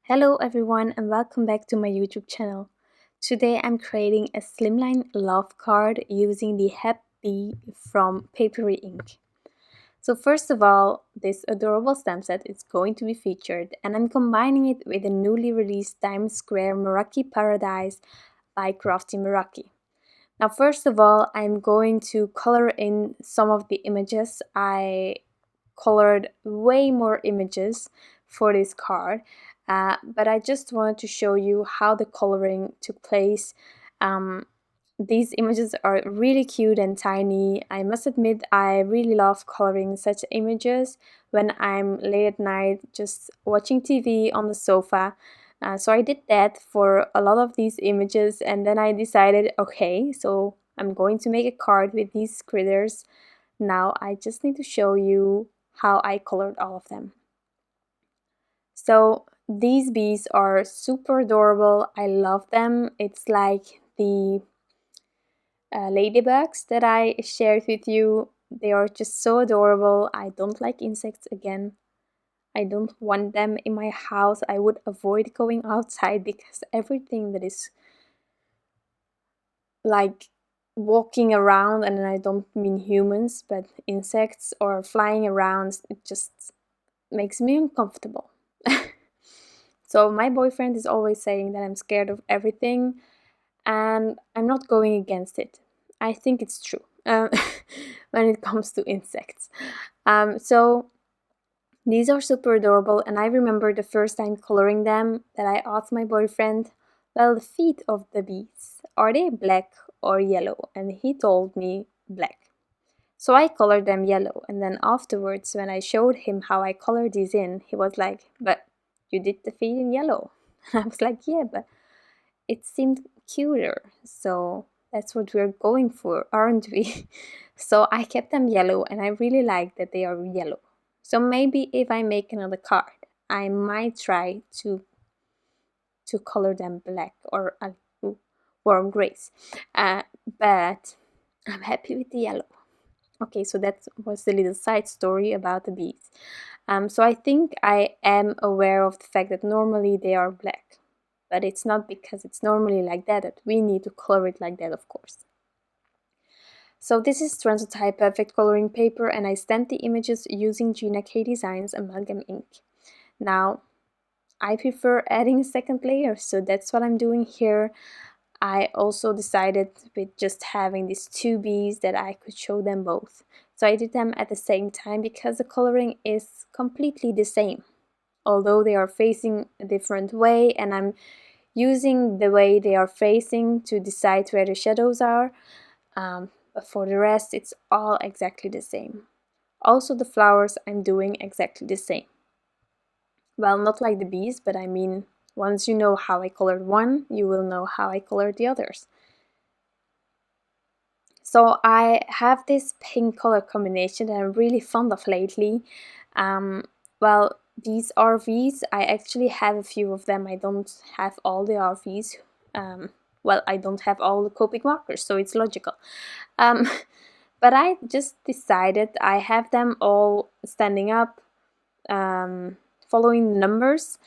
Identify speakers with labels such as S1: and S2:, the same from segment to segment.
S1: Hello everyone and welcome back to my YouTube channel. Today I'm creating a Slimline love card using the Hapbee from Paperie Ink. So first of all, this adorable stamp set is going to be featured and I'm combining it with the newly released Time Square Meraki Para-dies by Crafty Meraki. Now first of all, I'm going to color in some of the images. I colored way more images for this card, but I just wanted to show you how the coloring took place. These images are really cute and tiny. I must admit I really love coloring such images when I'm late at night just watching TV on the sofa. So I did that for a lot of these images and then I decided, okay, so I'm going to make a card with these critters. Now I just need to show you how I colored all of them. So these bees are super adorable. I love them. It's like the ladybugs that I shared with you. They are just so adorable. I don't like insects again. I don't want them in my house. I would avoid going outside because everything that is like walking around, and I don't mean humans, but insects or flying around, it just makes me uncomfortable. So my boyfriend is always saying that I'm scared of everything, and I'm not going against it. I think it's true when it comes to insects. So these are super adorable, and I remember the first time coloring them that I asked my boyfriend, well, the feet of the bees, are they black or yellow? And he told me black. So I colored them yellow, and then afterwards when I showed him how I colored these in, he was like, but you did the feet in yellow. And I was like, yeah, but it seemed cuter, so that's what we're going for, aren't we? So I kept them yellow and I really like that they are yellow. So maybe if I make another card, I might try to color them black or warm grays. But I'm happy with the yellow. Okay, so that was the little side story about the bees. So I think I am aware of the fact that normally they are black, but it's not because it's normally like that we need to color it like that, of course. So this is Transotype Perfect Coloring Paper, and I stamped the images using Gina Design's Amalgam ink. Now, I prefer adding a second layer, so that's what I'm doing here. I also decided with just having these two bees that I could show them both. So I did them at the same time because the coloring is completely the same, although they are facing a different way, and I'm using the way they are facing to decide where the shadows are. But for the rest, it's all exactly the same. Also the flowers I'm doing exactly the same. Well, not like the bees, but I mean, once you know how I colored one, you will know how I colored the others. So I have this pink color combination that I'm really fond of lately. Well, these RVs, I actually have a few of them. I don't have all the RVs. Well, I don't have all the Copic markers, so it's logical. But I just decided I have them all standing up, following the numbers,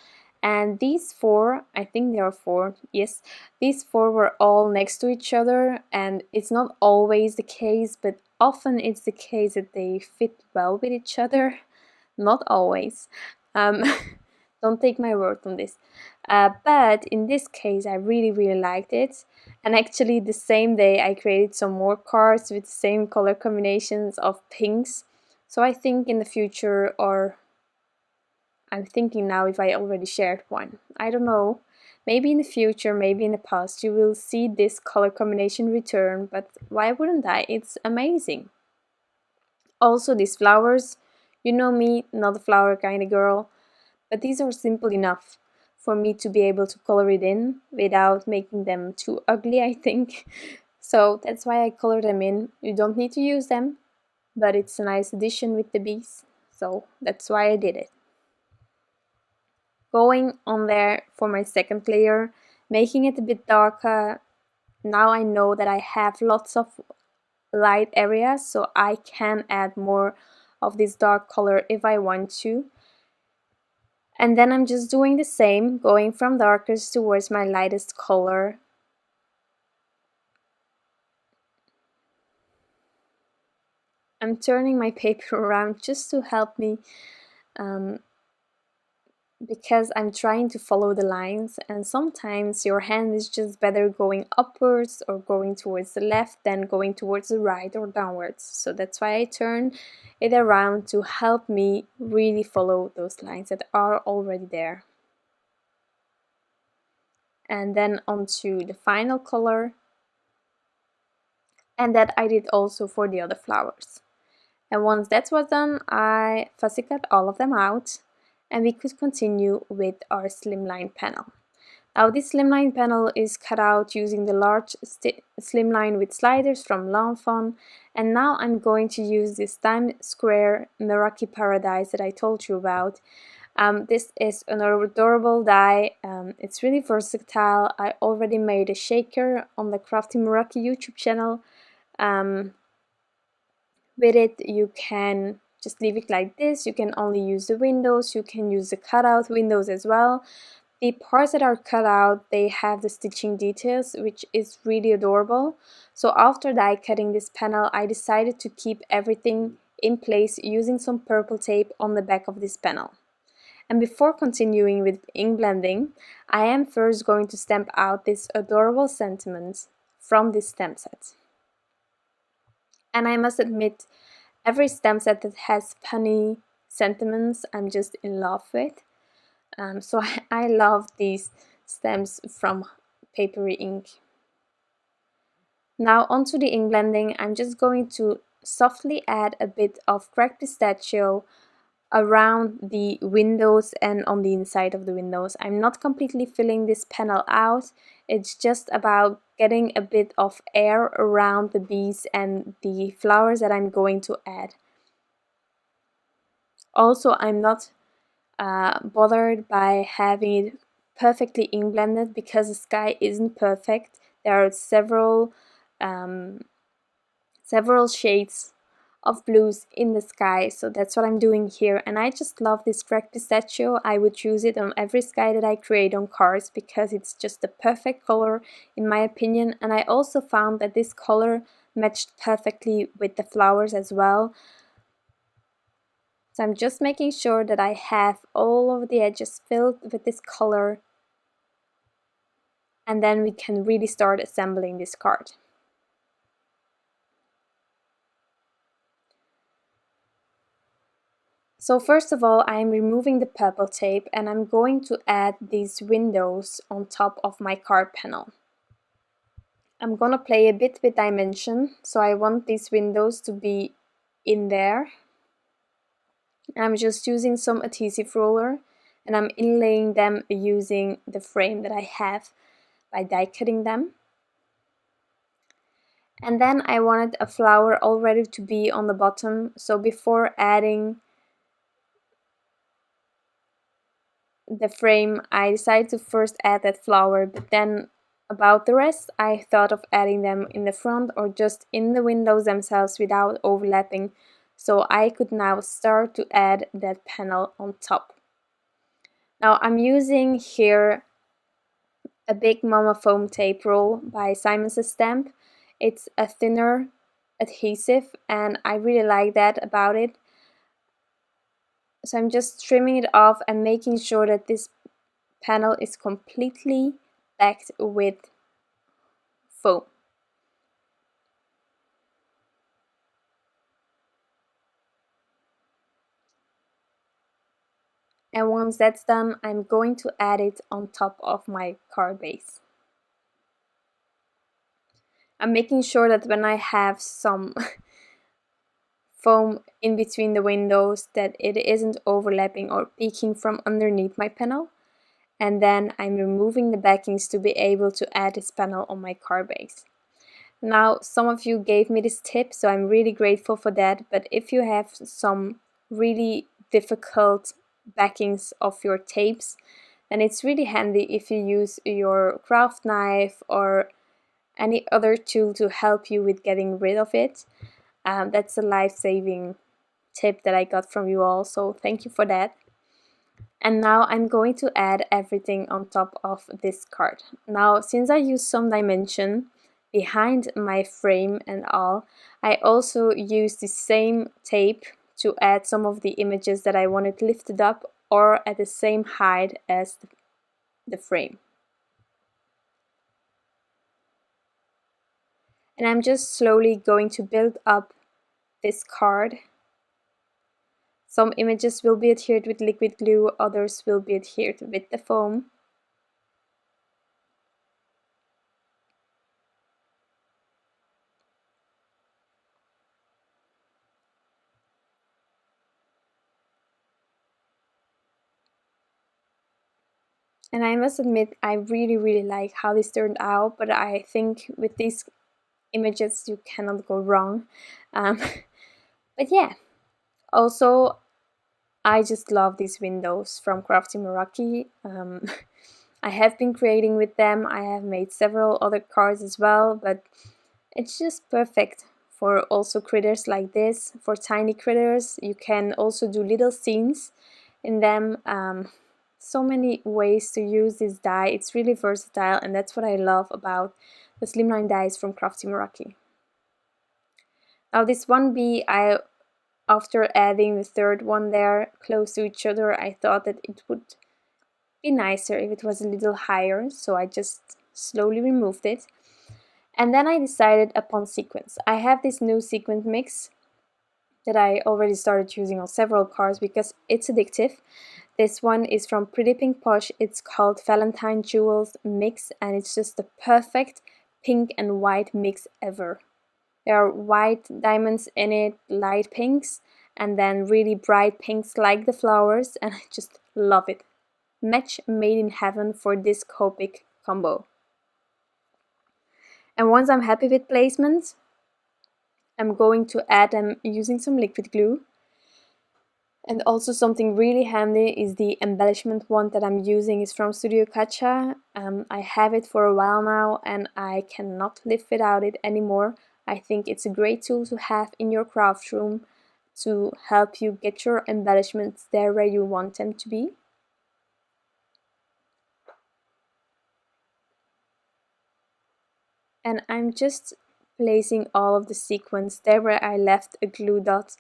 S1: and these four, I think there are four, yes, these four were all next to each other, and it's not always the case, but often it's the case that they fit well with each other. Not always. Don't take my word on this. But in this case, I really liked it. And actually, the same day, I created some more cards with the same color combinations of pinks. So I think in the future, or I'm thinking now if I already shared one. I don't know. Maybe in the future, maybe in the past, you will see this color combination return. But why wouldn't I? It's amazing. Also, these flowers. You know me, not a flower kind of girl. But these are simple enough for me to be able to color it in without making them too ugly, I think. So that's why I color them in. You don't need to use them, but it's a nice addition with the bees. So that's why I did it. Going on there for my second layer, making it a bit darker. Now I know that I have lots of light areas, so I can add more of this dark color if I want to. And then I'm just doing the same, going from darkest towards my lightest color. I'm turning my paper around just to help me, because I'm trying to follow the lines, and sometimes your hand is just better going upwards or going towards the left than going towards the right or downwards. So that's why I turn it around to help me really follow those lines that are already there. And then onto the final color, and that I did also for the other flowers. And once that was done, I fussy cut all of them out, and we could continue with our slimline panel. Now this slimline panel is cut out using the large slimline with sliders from Fawn, and now I'm going to use this Time Square Meraki Para-dies that I told you about. This is an adorable die. It's really versatile. I already made a shaker on the Crafty Meraki YouTube channel. With it, you can just leave it like this. You can only use the windows. You can use the cutout windows as well. The parts that are cut out, they have the stitching details, which is really adorable. So after die cutting this panel, I decided to keep everything in place using some purple tape on the back of this panel. And before continuing with ink blending, I am first going to stamp out this adorable sentiment from this stamp set. And I must admit, every stamp set that has punny sentiments, I'm just in love with. So I love these stamps from Paperie Ink. Now onto the ink blending, I'm just going to softly add a bit of cracked pistachio around the windows and on the inside of the windows. I'm not completely filling this panel out, it's just about getting a bit of air around the bees and the flowers that I'm going to add. Also, I'm not bothered by having it perfectly ink blended because the sky isn't perfect. There are several shades of blues in the sky, so that's what I'm doing here. And I just love this cracked pistachio. I would use it on every sky that I create on cards because it's just the perfect color in my opinion. And I also found that this color matched perfectly with the flowers as well. So I'm just making sure that I have all of the edges filled with this color, and then we can really start assembling this card. So first of all, I'm removing the purple tape and I'm going to add these windows on top of my card panel. I'm gonna play a bit with dimension, so I want these windows to be in there. I'm just using some adhesive roller and I'm inlaying them using the frame that I have by die cutting them. And then I wanted a flower already to be on the bottom, so before adding the frame I decided to first add that flower, but then about the rest I thought of adding them in the front or just in the windows themselves without overlapping, so I could now start to add that panel on top. Now I'm using here a big Mama foam tape roll by Simon's Stamp. It's a thinner adhesive and I really like that about it. So I'm just trimming it off and making sure that this panel is completely backed with foam. And once that's done, I'm going to add it on top of my card base. I'm making sure that when I have some foam in between the windows that it isn't overlapping or peeking from underneath my panel. And then I'm removing the backings to be able to add this panel on my card base. Now, some of you gave me this tip, so I'm really grateful for that, but if you have some really difficult backings of your tapes, then it's really handy if you use your craft knife or any other tool to help you with getting rid of it. That's a life-saving tip that I got from you all, so thank you for that. And now I'm going to add everything on top of this card. Now, since I use some dimension behind my frame and all, I also use the same tape to add some of the images that I wanted lifted up or at the same height as the frame. And I'm just slowly going to build up this card. Some images will be adhered with liquid glue, others will be adhered with the foam. And I must admit, I really like how this turned out, but I think with these images you cannot go wrong. But yeah, also I just love these windows from Crafty Meraki. I have been creating with them. I have made several other cards as well, but it's just perfect for also critters like this. For tiny critters, you can also do little scenes in them. So many ways to use this die. It's really versatile, and that's what I love about the Slimline dies from Crafty Meraki. Now this one bee, after adding the third one there close to each other, I thought that it would be nicer if it was a little higher, so I just slowly removed it. And then I decided upon sequins. I have this new sequin mix that I already started using on several cards because it's addictive. This one is from Pretty Pink Posh. It's called Valentine Jewels Mix, and it's just the perfect pink and white mix ever. There are white diamonds in it, light pinks, and then really bright pinks like the flowers, and I just love it. Match made in heaven for this Copic combo. And once I'm happy with placement, I'm going to add them using some liquid glue. And also something really handy is the embellishment wand that I'm using is from Studio Katja. I have it for a while now and I cannot live without it anymore. I think it's a great tool to have in your craft room to help you get your embellishments there where you want them to be. And I'm just placing all of the sequins there where I left a glue dot.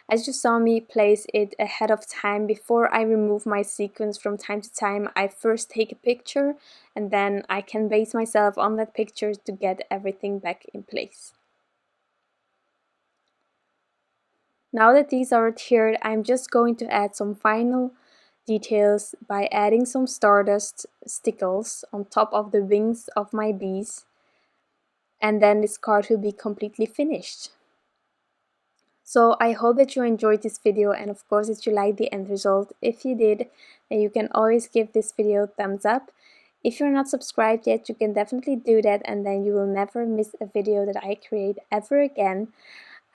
S1: As you saw me place it ahead of time, before I remove my sequins from time to time, I first take a picture and then I can base myself on that picture to get everything back in place. Now that these are adhered, I'm just going to add some final details by adding some stardust stickles on top of the wings of my bees. And then this card will be completely finished. So I hope that you enjoyed this video and of course that you liked the end result. If you did, then you can always give this video a thumbs up. If you're not subscribed yet, you can definitely do that and then you will never miss a video that I create ever again.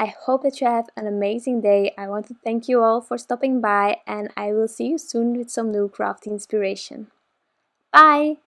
S1: I hope that you have an amazing day. I want to thank you all for stopping by and I will see you soon with some new crafty inspiration. Bye!